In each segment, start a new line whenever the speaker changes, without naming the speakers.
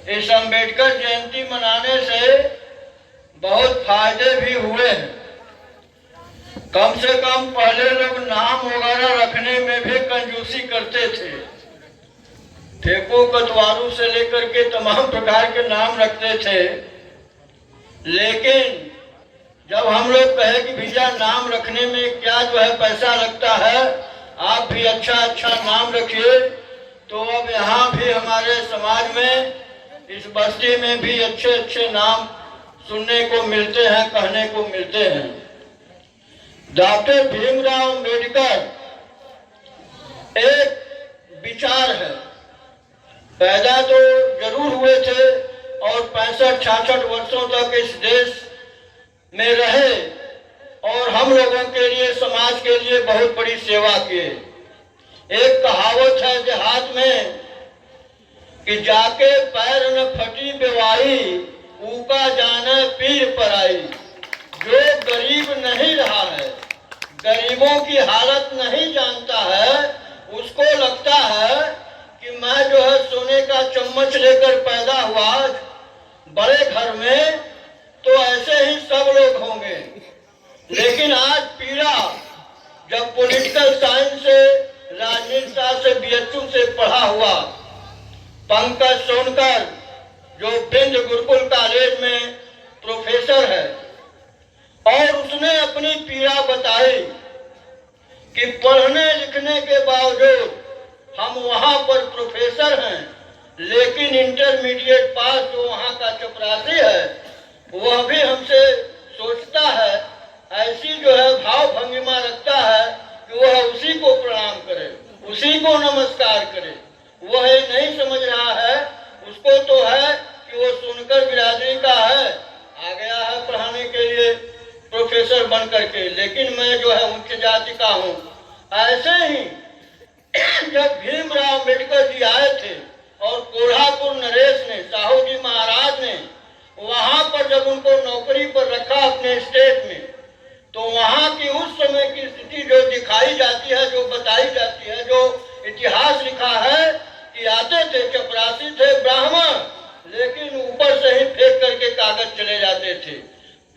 इस अंबेडकर जयंती मनाने से बहुत फायदे भी हुए हैं। कम से कम पहले लोग नाम वगैरह रखने में भी कंजूसी करते थे। ठेकों कतवारू से लेकर के तमाम प्रकार के नाम रखते थे। लेकिन जब हम लोग कहे कि भैया नाम रखने में क्या पैसा लगता है, आप भी अच्छा अच्छा नाम रखिए, तो अब यहाँ भी हमारे समाज में, इस बस्ती में भी अच्छे अच्छे नाम सुनने को मिलते हैं, कहने को मिलते हैं। डॉक्टर भीमराव अम्बेडकर एक विचार है। पैदा तो जरूर हुए थे और 65-66 वर्षों तक इस देश में रहे और हम लोगों के लिए, समाज के लिए बहुत बड़ी सेवा किए। एक कहावत है देहात में कि जाके पैर न फटी बेवाई, ऊका जाने पीर पर आई। जो गरीब नहीं रहा है, गरीबों की हालत नहीं जानता है, उसको लगता है कि मैं सोने का चम्मच लेकर पैदा हुआ बड़े घर में, तो ऐसे ही सब लोग होंगे। लेकिन आज पीड़ा, जब पॉलिटिकल साइंस से, राजनीति शास्त्र से, बीएचयू से पढ़ा हुआ पंकज सोनकर, जो बिंद गुरुकुल कॉलेज में प्रोफेसर है, और उसने अपनी पीड़ा बताई कि पढ़ने लिखने के बावजूद हम वहां पर प्रोफेसर हैं, लेकिन इंटरमीडिएट पास जो वहां का चपरासी है, वह भी हमसे सोचता है, ऐसी भाव भंगिमा रखता है कि वह उसी को प्रणाम करे, उसी को नमस्कार करे। वह ये नहीं समझ रहा है, उसको तो है कि वो सुनकर बिरादरी का है, आ गया है पढ़ाने के लिए प्रोफेसर बन करके, लेकिन मैं उच्च जाति का हूँ। ऐसे ही जब भीमराव अम्बेडकर जी आए थे और कोल्हापुर नरेश ने, साहू जी महाराज ने वहां पर जब उनको नौकरी पर रखा अपने स्टेट में, तो वहां की उस समय की स्थिति जो दिखाई जाती है, जो बताई जाती है, जो इतिहास लिखा है कि आते थे, चपरासी थे, ब्राह्मण, लेकिन ऊपर से ही फेंक करके कागज चले जाते थे।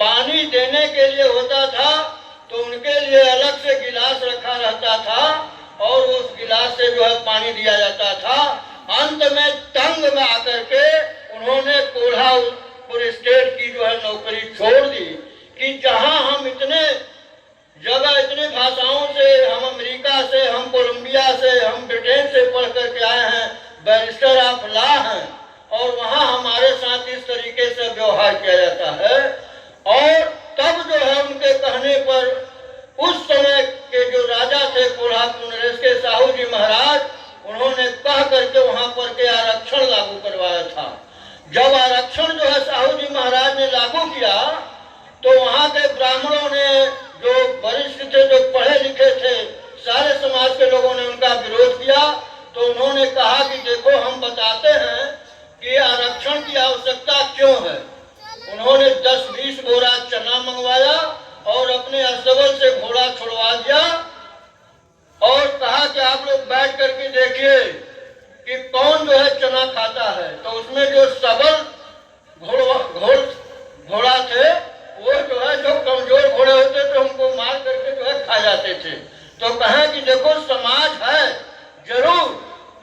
पानी देने के लिए होता था तो उनके लिए अलग से गिलास रखा रहता था और उस गिलास से पानी दिया जाता था। अंत में तंग में आकर के उन्होंने कोल्हापुर स्टेट की नौकरी छोड़ दी कि जहां हम इतने जगह, इतने भाषाओं से, हम अमेरिका से, हम कोलंबिया से, हम ब्रिटेन से पढ़ करके आए हैं, बैरिस्टर ऑफ लॉ हैं, और वहां हमारे साथ इस तरीके से व्यवहार किया जाता है। और तब उनके कहने पर उस समय के जो राजा थे कोल्हापुर नरेश के, साहू जी महाराज, उन्होंने कह करके वहां पर के आरक्षण लागू करवाया था। जब आरक्षण साहू जी महाराज ने लागू किया, तो वहां के ब्राह्मणों ने, जो वरिष्ठ थे, जो पढ़े लिखे थे, सारे समाज के लोगों ने उनका विरोध किया। तो उन्होंने कहा कि देखो, हम बताते हैं कि आरक्षण की आवश्यकता क्यों है। उन्होंने 10-20 बोरा चना मंगवाया और अपने अस्तबल से घोड़ा छुड़वा दिया और कहा कि आप लोग बैठ करके देखिए कि कौन चना खाता है। तो उसमें जो सबल घोड़ा थे, वो जो कमजोर घोड़े होते थे, उनको मार करके खा जाते थे। तो कहें कि देखो, समाज है जरूर,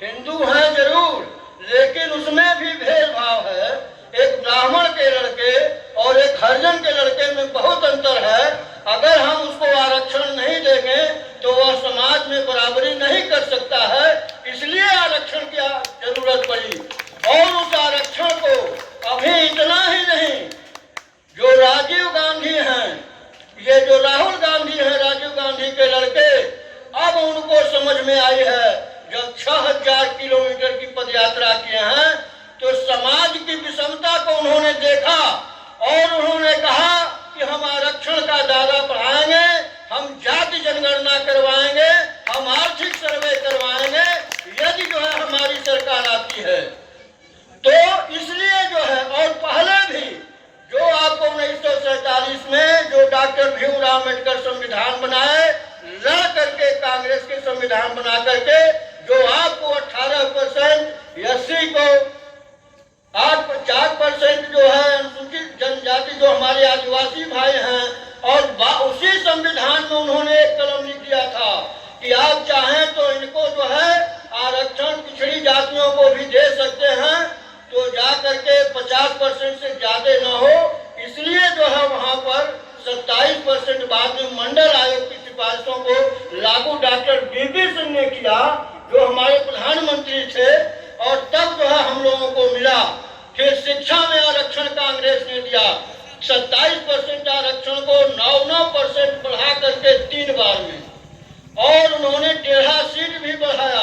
हिंदू है जरूर, लेकिन उसमें भी भेदभाव है। एक ब्राह्मण के लड़के और एक हरिजन के लड़के में बहुत अंतर है। अगर हम उसको आरक्षण नहीं देंगे तो वह समाज में बराबरी नहीं कर सकता है, इसलिए आरक्षण की जरूरत पड़ी। और उस आरक्षण को अभी इतना ही नहीं, जो राजीव गांधी हैं, ये जो राहुल गांधी हैं, राजीव गांधी के लड़के, अब उनको समझ में आई है, जब 6000 किलोमीटर की पदयात्रा किए हैं, तो समाज की विषमता को उन्होंने देखा और उन्होंने कहा कि हम आरक्षण का दायरा बढ़ाएंगे, हम जाति जनगणना करवाएंगे, हम आर्थिक सर्वे करवाएंगे, यदि हमारी सरकार आती है तो। इसलिए और पहले भी जो आपको 1947 में जो डॉक्टर भीमराव अम्बेडकर संविधान बनाए, लड़ करके कांग्रेस के संविधान बना करके, जो आपको 18% SC को आज 50% जो है अनुसूचित जनजाति जो हमारे आदिवासी भाई हैं, और उसी संविधान में उन्होंने एक कलम लिख दिया था कि आप चाहें तो इनको जो है आरक्षण पिछड़ी जातियों को भी दे सकते हैं, तो जा करके 50% से ज्यादा न हो। इसलिए जो है वहां पर 27% बाद में मंडल आयोग की सिफारिशों को लागू डॉक्टर वीपी सिंह ने किया, जो हमारे प्रधानमंत्री थे, और तब जो है हम लोगों को मिला। फिर शिक्षा में आरक्षण कांग्रेस ने दिया, 27% आरक्षण को 9% बढ़ा करके 3 बार में, और उन्होंने 13 सीट भी बढ़ाया।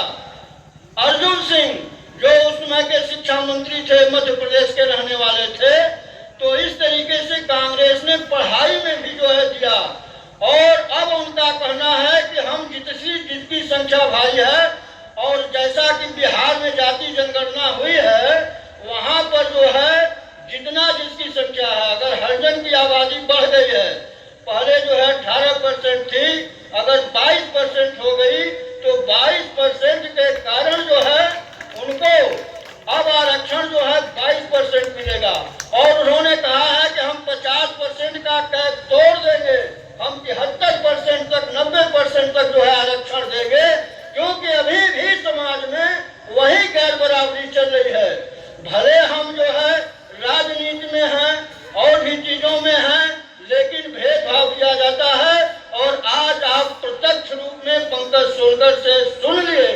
अर्जुन सिंह जो उस समय के शिक्षा मंत्री थे, मध्य प्रदेश के रहने वाले थे, तो इस तरीके से कांग्रेस ने पढ़ाई में भी जो है दिया। और अब उनका कहना है कि हम जिसकी संख्या भाई है, और जैसा कि बिहार में जाति जनगणना हुई है, वहां पर जो है जितना जिसकी संख्या है, अगर हरिजन की आबादी बढ़ गई है, पहले जो है 18% थी, अगर 22% हो गई, तो 22% के कारण जो है उनको अब आरक्षण जो है 22% मिलेगा। और उन्होंने कहा है कि हम 50% का कैप तोड़ देंगे, हम 73% तक 90% तक जो है आरक्षण देंगे, क्योंकि अभी भी समाज में वही गैर बराबरी चल रही है। भले हम जो है राजनीति में हैं और भी चीजों में हैं, लेकिन भेदभाव किया जाता है। और आज आप प्रत्यक्ष रूप में पंकज सोनकर से सुन लिए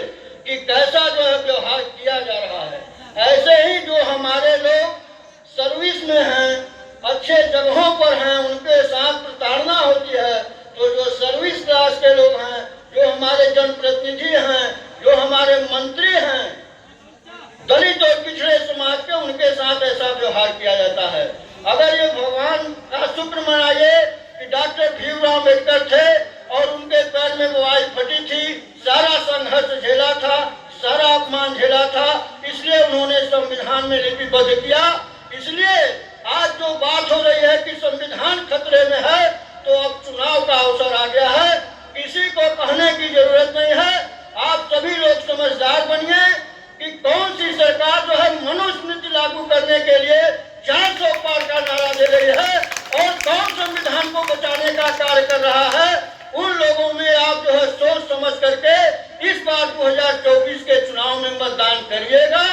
कि कैसा जो है व्यवहार किया जा रहा है। ऐसे ही जो हमारे लोग सर्विस में हैं, अच्छे जगहों पर हैं, उनके साथ प्रताड़ना होती है। तो जो सर्विस क्लास के लोग हैं, जो हमारे जनप्रतिनिधि हैं, जो हमारे मंत्री हैं, दलित और पिछड़े समाज के, उनके साथ ऐसा व्यवहार किया जाता है। अगर ये भगवान का शुक्र मनाइए कि डॉक्टर भीमराव अम्बेडकर थे और उनके पैर में मोबाइल फटी थी, सारा संघर्ष झेला था, सारा अपमान झेला था, इसलिए उन्होंने संविधान में लिपिबद्ध किया। इसलिए आज जो बात हो रही है कि संविधान खतरे में है, तो अब चुनाव का अवसर आ गया है, किसी को कहने की जरूरत नहीं है। आप सभी लोग समझदार बनिए कि कौन सी सरकार जो है मनुस्मृति लागू करने के लिए 400 पार का नारा दे रही है, और कौन संविधान को बचाने का कार्य कर रहा है। उन लोगों में आप जो है सोच समझ करके इस बार 2024 के चुनाव में मतदान करिएगा।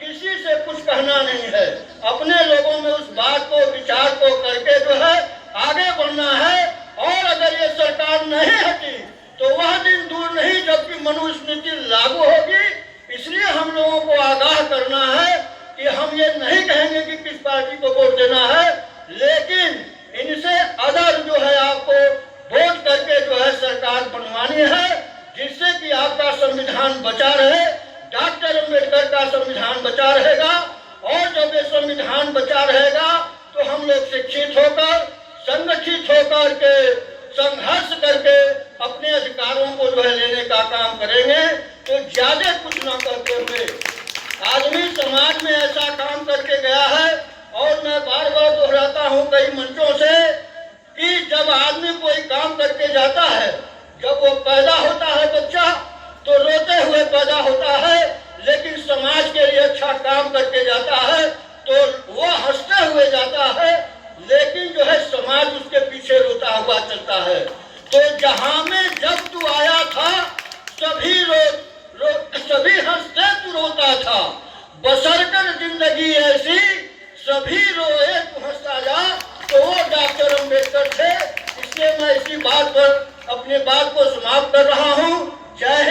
किसी से कुछ कहना नहीं है, अपने लोगों में उस बात को, विचार को करके जो है आगे बढ़ना है। और अगर ये सरकार नहीं हटी तो वह दिन दूर नहीं जबकि मनुस्मृति लागू होगी। इसलिए हम लोगों को आगाह करना है कि हम ये नहीं कहेंगे कि किस पार्टी को वोट देना है, लेकिन इनसे अदर जो है आपको वोट करके जो है सरकार बनवानी है, जिससे कि आपका संविधान बचा रहे, डॉक्टर अम्बेडकर का संविधान बचा रहेगा। और जब ये संविधान बचा रहेगा तो हम लोग शिक्षित होकर, संगठित होकर के, संघर्ष करके अपने अधिकारों को जो है लेने का काम करेंगे। तो ज्यादा कुछ ना करते हुए आदमी समाज में ऐसा काम करके गया है। और मैं बार बार दोहराता हूँ कई मंचों से कि जब आदमी कोई काम करके जाता है, जब वो पैदा होता है बच्चा, तो रोते हुए पैदा होता है, लेकिन समाज के लिए अच्छा काम करके जाता है तो वो हंसते हुए जाता है, लेकिन जो है समाज उसके पीछे रोता हुआ चलता है। तो जहां में जब तू आया था सभी हंसते तू रोता था, बसरकर जिंदगी ऐसी सभी रोए तू हंसता जा। तो वो डॉक्टर अम्बेडकर थे। इसलिए मैं इसी बात पर अपनी बात को समाप्त कर रहा हूँ। जय